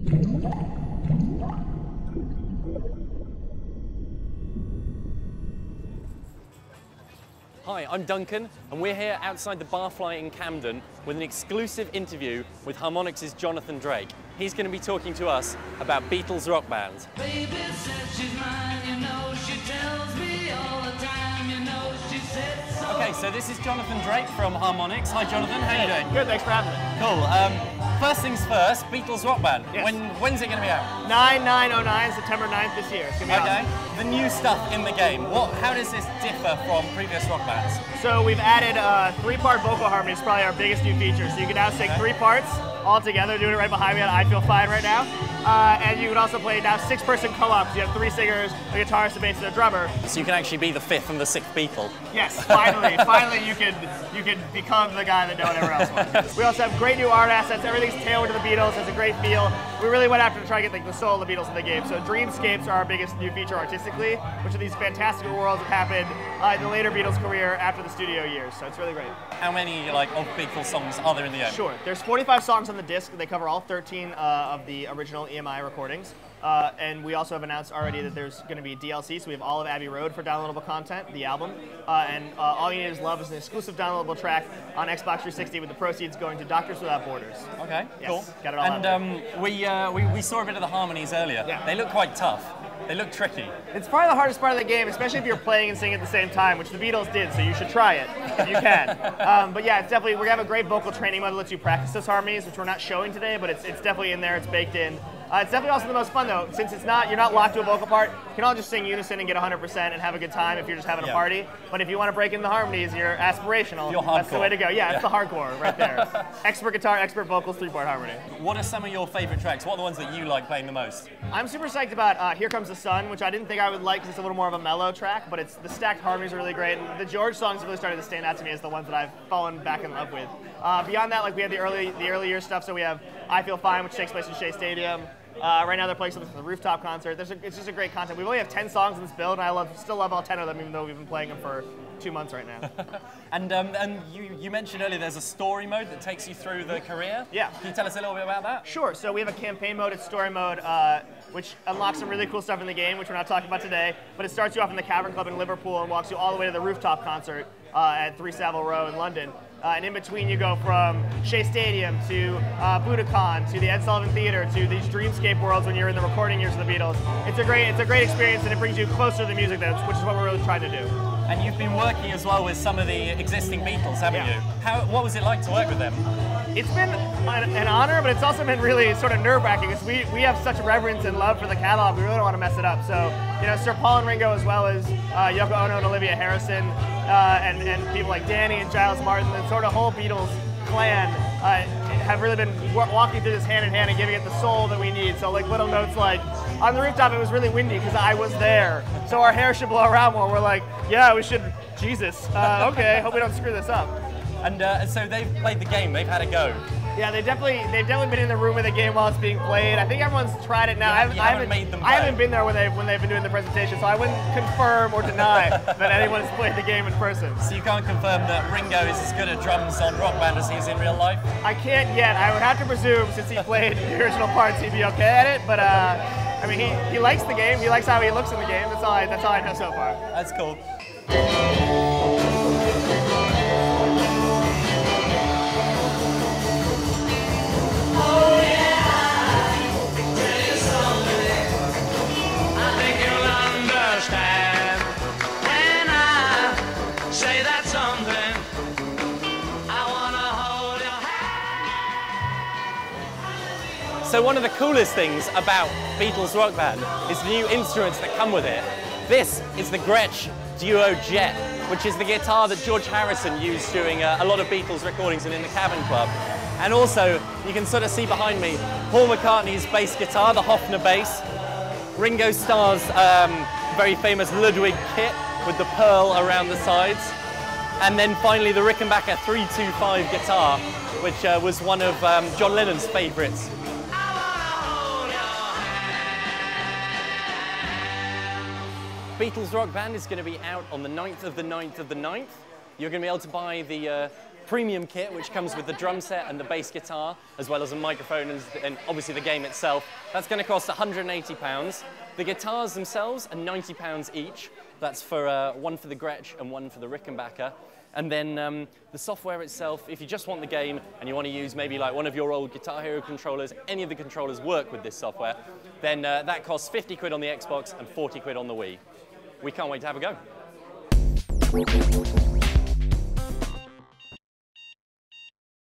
Hi, I'm Duncan, and we're here outside the Barfly in Camden with an exclusive interview with Harmonix's Jonathan Drake. He's going to be talking to us about Beatles rock bands. Baby says she's mine, you know, she tells me all the time, you know, she said so. Okay, so this is Jonathan Drake from Harmonix. Hi Jonathan, how you doing? Good, thanks for having me. Cool. First things first, Beatles rock band. Yes. When's it going to be out? 9/9/09, September 9th this year. It's gonna be Okay. awesome. The new stuff in the game. How does this differ from previous rock bands? So we've added 3-part vocal harmony. It's probably our biggest new feature. So you can now sing 3 parts all together, doing it right behind me on I Feel Fine right now. And you can also play now 6-person co-op. So you have 3 singers, a guitarist, a bass, and a drummer. So you can actually be the 5th and the 6th Beatle. Yes, finally, finally you can become the guy that no one ever else was. We also have great new art assets. Everything's tailored to the Beatles. Has a great feel. We really went after to try to get the soul of the Beatles in the game. So dreamscapes are our biggest new feature artistically, which are these fantastical worlds that happened in the later Beatles career after the studio years. So it's really great. How many of Beatles songs are there in the game? Sure. There's 45 songs on the disc. They cover all 13 of the original EMI recordings. And we also have announced already that there's going to be DLC, so we have all of Abbey Road for downloadable content, the album. And All You Need Is Love is an exclusive downloadable track on Xbox 360 with the proceeds going to Doctors Without Borders. Okay, Yes, cool. got it all out And we saw a bit of the harmonies earlier. Yeah. They look quite tough. They look tricky. It's probably the hardest part of the game, especially if you're playing and singing at the same time, which the Beatles did, so you should try it if you can. But yeah, it's definitely, we're going to have a great vocal training mode that lets you practice those harmonies, which we're not showing today, but it's definitely in there, it's baked in. It's definitely also the most fun though, since you're not locked to a vocal part. You can all just sing unison and get 100% and have a good time if you're just having a party. But if you want to break in the harmonies, you're aspirational. That's the way to go. Yeah, it's the hardcore right there. Expert guitar, expert vocals, 3-part harmony. What are some of your favorite tracks? What are the ones that you like playing the most? I'm super psyched about Here Comes the Sun, which I didn't think I would like because it's a little more of a mellow track, but the stacked harmonies are really great. And the George songs have really started to stand out to me as the ones that I've fallen back in love with. Beyond that, we have the early year stuff. So we have I Feel Fine, which takes place in Shea Stadium. Right now they're playing something from the rooftop concert. It's just a great content. We only have 10 songs in this build, and I still love all 10 of them, even though we've been playing them for 2 months right now. And you mentioned earlier there's a story mode that takes you through the career. Yeah. Can you tell us a little bit about that? Sure. So we have a campaign mode, it's story mode, which unlocks some really cool stuff in the game, which we're not talking about today. But it starts you off in the Cavern Club in Liverpool and walks you all the way to the rooftop concert at 3 Savile Row in London. And in between, you go from Shea Stadium to Budokan to the Ed Sullivan Theater to these dreamscape worlds when you're in the recording years of the Beatles. It's a great experience, and it brings you closer to the music, which is what we're really trying to do. And you've been working as well with some of the existing Beatles, haven't you? What was it like to work with them? It's been an honor, but it's also been really sort of nerve-wracking because we have such reverence and love for the catalog. We really don't want to mess it up. So, Sir Paul and Ringo, as well as Yoko Ono and Olivia Harrison, and people like Danny and Giles Martin, the sort of whole Beatles clan have really been walking through this hand in hand and giving it the soul that we need. So little notes like, on the rooftop it was really windy because I was there. So our hair should blow around more. We're like, yeah, we should, Jesus. Okay, hope we don't screw this up. And so they've played the game, they've had a go. Yeah, they've definitely been in the room with the game while it's being played. I think everyone's tried it now. I haven't been there when they've been doing the presentation, so I wouldn't confirm or deny that anyone has played the game in person. So you can't confirm that Ringo is as good at drums on Rock Band as he is in real life? I can't yet. I would have to presume, since he played the original parts, he'd be okay at it. But I mean, he likes the game. He likes how he looks in the game. That's all I know so far. That's cool. So one of the coolest things about Beatles Rock Band is the new instruments that come with it. This is the Gretsch Duo Jet, which is the guitar that George Harrison used during a lot of Beatles recordings and in the Cavern Club. And also, you can sort of see behind me, Paul McCartney's bass guitar, the Hofner bass, Ringo Starr's very famous Ludwig kit with the pearl around the sides, and then finally the Rickenbacker 325 guitar, which was one of John Lennon's favourites. Beatles Rock Band is going to be out on the 9th of the 9th of the 9th. You're going to be able to buy the premium kit, which comes with the drum set and the bass guitar, as well as a microphone and obviously the game itself. That's going to cost £180. The guitars themselves are £90 each. That's for one for the Gretsch and one for the Rickenbacker. And then the software itself, if you just want the game and you want to use maybe like one of your old Guitar Hero controllers, any of the controllers work with this software, then that costs 50 quid on the Xbox and 40 quid on the Wii. We can't wait to have a go.